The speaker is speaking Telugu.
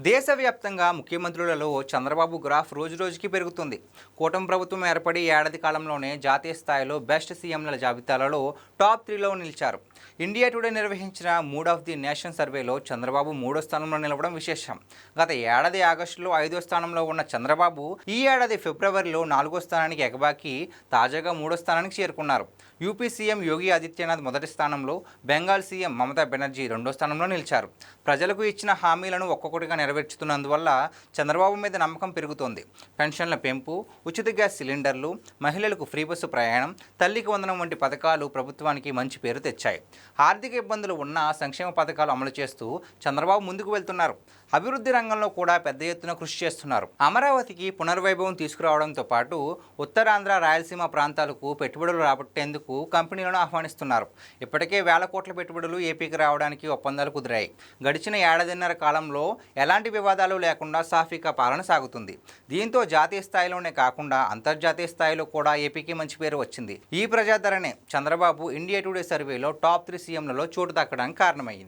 దేశవ్యాప్తంగా ముఖ్యమంత్రులలో చంద్రబాబు గ్రాఫ్ రోజురోజుకి పెరుగుతుంది. కూటమి ప్రభుత్వం ఏర్పడి ఏడాది కాలంలోనే జాతీయ స్థాయిలో బెస్ట్ సీఎంల జాబితాలలో టాప్ 3లో నిలిచారు. ఇండియా టుడే నిర్వహించిన మూడ్ ఆఫ్ ది నేషన్ సర్వేలో చంద్రబాబు 3వ స్థానంలో నిలవడం విశేషం. గత ఏడాది ఆగస్టులో 5వ స్థానంలో ఉన్న చంద్రబాబు ఈ ఏడాది ఫిబ్రవరిలో 4వ స్థానానికి ఎగబాకి తాజాగా 3వ స్థానానికి చేరుకున్నారు. యూపీ సీఎం యోగి ఆదిత్యనాథ్ మొదటి స్థానంలో, బెంగాల్ సీఎం మమతా బెనర్జీ 2వ స్థానంలో నిలిచారు. ప్రజలకు ఇచ్చిన హామీలను ఒక్కొక్కటిగా నెరవేర్చుతున్నందువల్ల చంద్రబాబు మీద నమ్మకం పెరుగుతోంది. పెన్షన్ల పెంపు, ఉచిత గ్యాస్ సిలిండర్లు, మహిళలకు ఫ్రీ బస్సు ప్రయాణం, తల్లికి వందనం వంటి పథకాలు ప్రభుత్వానికి మంచి పేరు తెచ్చాయి. ఆర్థిక ఇబ్బందులు ఉన్నా సంక్షేమ పథకాలు అమలు చేస్తూ చంద్రబాబు ముందుకు వెళ్తున్నారు. అభివృద్ధి రంగంలో కూడా పెద్ద ఎత్తున కృషి చేస్తున్నారు. అమరావతికి పునర్వైభవం తీసుకురావడంతో పాటు ఉత్తరాంధ్ర, రాయలసీమ ప్రాంతాలకు పెట్టుబడులు రాబట్టేందుకు కంపెనీలను ఆహ్వానిస్తున్నారు. ఇప్పటికే వేల కోట్ల పెట్టుబడులు ఏపీకి రావడానికి ఒప్పందాలు కుదిరాయి. గడిచిన ఏడాదిన్నర కాలంలో ఎలాంటి వివాదాలు లేకుండా సాఫీగా పాలన సాగుతుంది. దీంతో జాతీయ స్థాయిలోనే కాకుండా అంతర్జాతీయ స్థాయిలో కూడా ఏపీకి మంచి పేరు వచ్చింది. ఈ ప్రజాదరణే చంద్రబాబు ఇండియా టుడే సర్వేలో టాప్ 3 సీఎంలలో చోటు దక్కడానికి కారణమైంది.